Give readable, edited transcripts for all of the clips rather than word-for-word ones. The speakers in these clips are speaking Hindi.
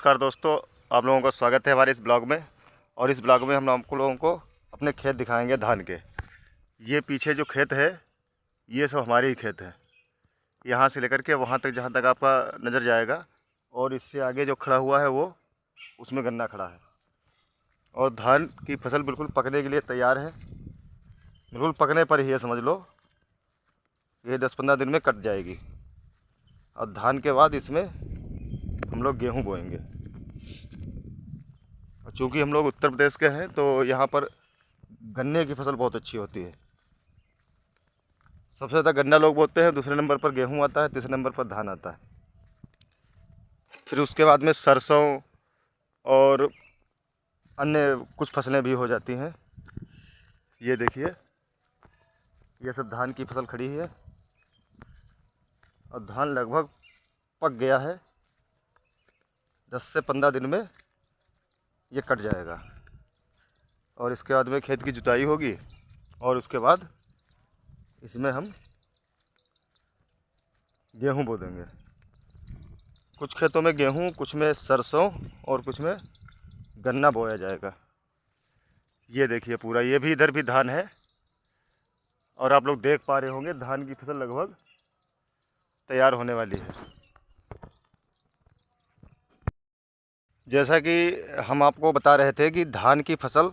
नमस्कार दोस्तों, आप लोगों का स्वागत है हमारे इस ब्लॉग में। और इस ब्लॉग में हम आप लोगों को अपने खेत दिखाएंगे धान के। ये पीछे जो खेत है ये सब हमारे ही खेत है, यहाँ से लेकर के वहाँ तक जहाँ तक आपका नज़र जाएगा। और इससे आगे जो खड़ा हुआ है वो उसमें गन्ना खड़ा है। और धान की फसल बिल्कुल पकने के लिए तैयार है, बिल्कुल पकने पर ही है, समझ लो ये 10-15 दिन में कट जाएगी। और धान के बाद इसमें हम लोग गेहूँ बोएंगे। और चूँकि हम लोग उत्तर प्रदेश के हैं तो यहाँ पर गन्ने की फसल बहुत अच्छी होती है। सबसे ज़्यादा गन्ना लोग बोते हैं, दूसरे नंबर पर गेहूँ आता है, तीसरे नंबर पर धान आता है। फिर उसके बाद में सरसों और अन्य कुछ फसलें भी हो जाती हैं। ये देखिए, ये सब धान की फसल खड़ी है और धान लगभग पक गया है। 10 से 15 दिन में ये कट जाएगा। और इसके बाद में खेत की जुताई होगी और उसके बाद इसमें हम गेहूँ बो देंगे। कुछ खेतों में गेहूँ, कुछ में सरसों और कुछ में गन्ना बोया जाएगा। ये देखिए पूरा, ये भी इधर भी धान है। और आप लोग देख पा रहे होंगे धान की फसल लगभग तैयार होने वाली है। जैसा कि हम आपको बता रहे थे कि धान की फसल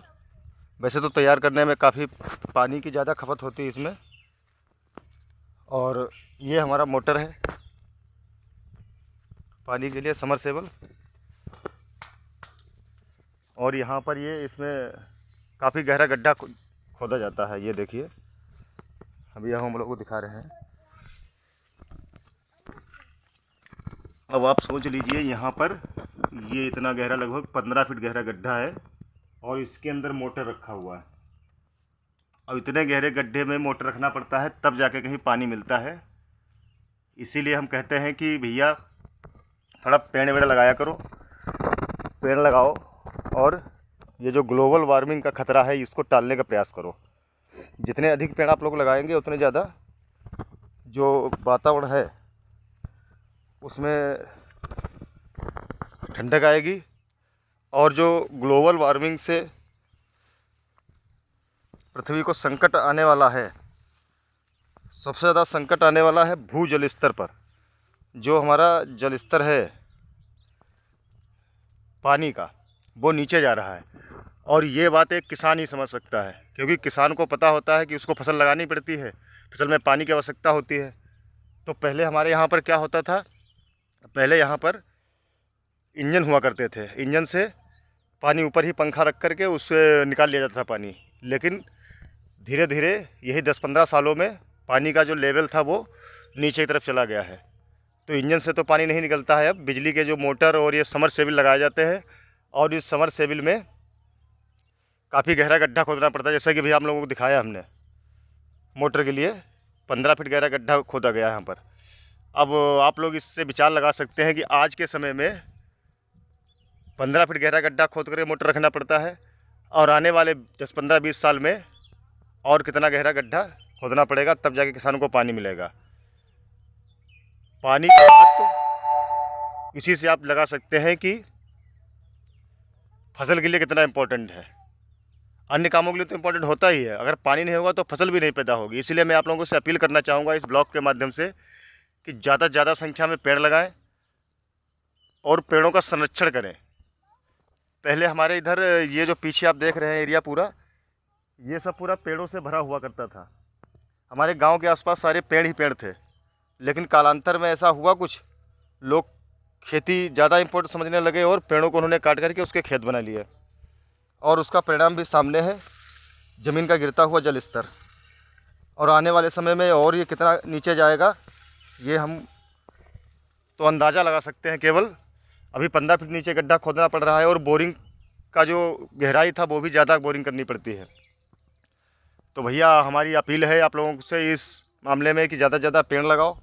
वैसे तो तैयार करने में काफ़ी पानी की ज़्यादा खपत होती है इसमें। और ये हमारा मोटर है पानी के लिए, समरसेबल। और यहाँ पर ये इसमें काफ़ी गहरा गड्ढा खोदा जाता है। ये देखिए, अभी हम लोग को दिखा रहे हैं। अब आप सोच लीजिए, यहाँ पर ये इतना गहरा, लगभग 15 फीट गहरा गड्ढा है और इसके अंदर मोटर रखा हुआ है। अब इतने गहरे गड्ढे में मोटर रखना पड़ता है तब जाके कहीं पानी मिलता है। इसीलिए हम कहते हैं कि भैया थोड़ा पेड़ वेड़ लगाया करो, पेड़ लगाओ और ये जो ग्लोबल वार्मिंग का खतरा है इसको टालने का प्रयास करो। जितने अधिक पेड़ आप लोग लगाएंगे उतने ज़्यादा जो वातावरण है उसमें ठंडक आएगी। और जो ग्लोबल वार्मिंग से पृथ्वी को संकट आने वाला है, सबसे ज़्यादा संकट आने वाला है भूजल स्तर पर। जो हमारा जल स्तर है पानी का, वो नीचे जा रहा है। और ये बात एक किसान ही समझ सकता है, क्योंकि किसान को पता होता है कि उसको फसल लगानी पड़ती है, फसल में पानी की आवश्यकता होती है। तो पहले हमारे यहाँ पर क्या होता था, पहले यहाँ पर इंजन हुआ करते थे, इंजन से पानी ऊपर ही पंखा रख करके उससे निकाल लिया जाता था पानी। लेकिन धीरे धीरे यही 10-15 सालों में पानी का जो लेवल था वो नीचे की तरफ चला गया है। तो इंजन से तो पानी नहीं निकलता है, अब बिजली के जो मोटर और ये समरसेबिल लगाए जाते हैं। और इस समरसेबिल में काफ़ी गहरा गड्ढा खोदना पड़ता है, जैसा कि भी आप लोगों को दिखाया हमने। मोटर के लिए 15 फीट गहरा गड्ढा खोदा गया है यहाँ पर। अब आप लोग इससे विचार लगा सकते हैं कि आज के समय में 15 फीट गहरा गड्ढा खोद करके मोटर रखना पड़ता है, और आने वाले 10-15-20 साल में और कितना गहरा गड्ढा खोदना पड़ेगा, तब जाके किसानों को पानी मिलेगा। पानी का तो इसी से आप लगा सकते हैं कि फसल के लिए कितना इम्पोर्टेंट है। अन्य कामों के लिए तो इम्पोर्टेंट होता ही है, अगर पानी नहीं होगा तो फसल भी नहीं पैदा होगी। इसीलिए मैं आप लोगों से अपील करना चाहूँगा इस ब्लॉग के माध्यम से कि ज़्यादा से ज़्यादा संख्या में पेड़ लगाएं और पेड़ों का संरक्षण करें। पहले हमारे इधर ये जो पीछे आप देख रहे हैं एरिया पूरा, ये सब पूरा पेड़ों से भरा हुआ करता था। हमारे गांव के आसपास सारे पेड़ ही पेड़ थे। लेकिन कालांतर में ऐसा हुआ कुछ, लोग खेती ज़्यादा इम्पोर्टेंट समझने लगे और पेड़ों को उन्होंने काट करके उसके खेत बना लिए। और उसका परिणाम भी सामने है, ज़मीन का गिरता हुआ जल स्तर। और आने वाले समय में और ये कितना नीचे जाएगा ये हम तो अंदाज़ा लगा सकते हैं। केवल अभी 15 फीट नीचे गड्ढा खोदना पड़ रहा है और बोरिंग का जो गहराई था वो भी ज़्यादा बोरिंग करनी पड़ती है। तो भैया हमारी अपील है आप लोगों से इस मामले में कि ज़्यादा से ज़्यादा पेड़ लगाओ